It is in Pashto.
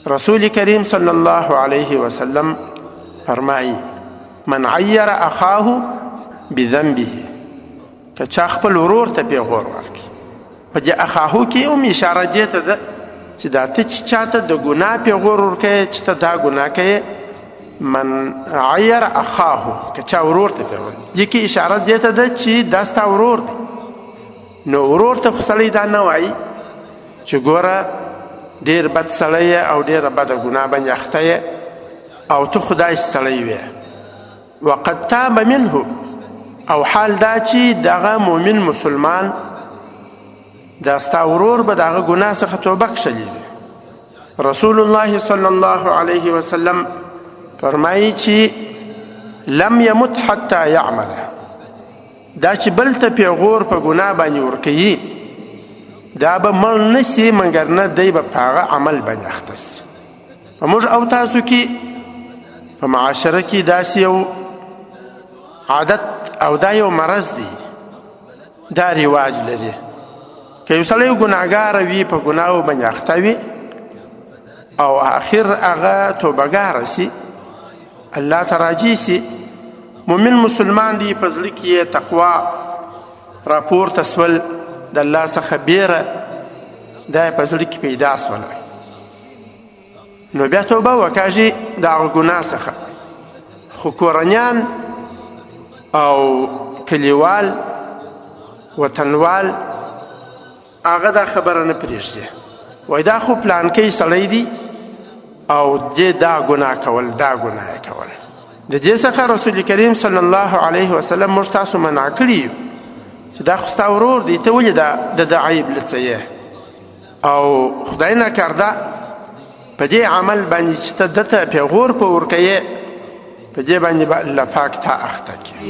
رسول کریم صلی الله علیه وسلم فرمایي من عیر اخاه بذنبه که چا خپل ورور ته پیغور ورکړي په دې اخاهو کې هم اشاره دې ته ده چې دا ته چې چاته د ګناه پیغور ورکوې چې ته دا ګناه کوې من عیر اخاه که چا ورور ته پیغور دې کې اشاره دې ته ده چې دا ستا ورور دی نو ورور ته خو سړی دا نه وایي چې ګوره ډېر بد سړی او ډېره بده ګناه باندې اخته یې او ته خو داسې سړی وې وقد تاب منه او حال دا چې دغه مؤمن مسلمان دا ستا ورور به دغه ګناه څخه توبه کښلې وي رسول الله صلی الله علیه وسلم فرمایي چې لم یمت حتی یعمله دا چې بل ته پیغور په ګناه باندې ورکوي دا به مړ نه سي مګر نه دی به په هغه عمل باندې اخته سي په موږ او تاسو کې په معاشره کې داسې یو عادت او دا یو مرض دی دا رواج لري که یو سړی ګناهګاره وي په ګناهو باندې اخته وي او آخر هغه توبهګاره سي الله ته راجع سي مؤمن مسلمان دی په زړه کې یې تقوا راپورته سول د الله څخه بیره دا یې په زړه کې پیدا سوله نو بیا توبه وکاږي د هغه ګناه څخه خو کورنیان او کلیوال وطنوال هغه دا خبره نه پرېږدي وایي دا خو پلانکی سړی دی او دې دا ګناه کول دا ګناه یې کول د دې څخه رسول کریم صلی الله علیه وسلم موږ تاسو منع کړي یو چې دا خو ستا ورور دی ته ولې د ده عیب لڅوې او خدای نکرده په دې عمل باندې چې ته ده ته پیغور په ورکوې په دې باندې به الله پاک تا اخته کړي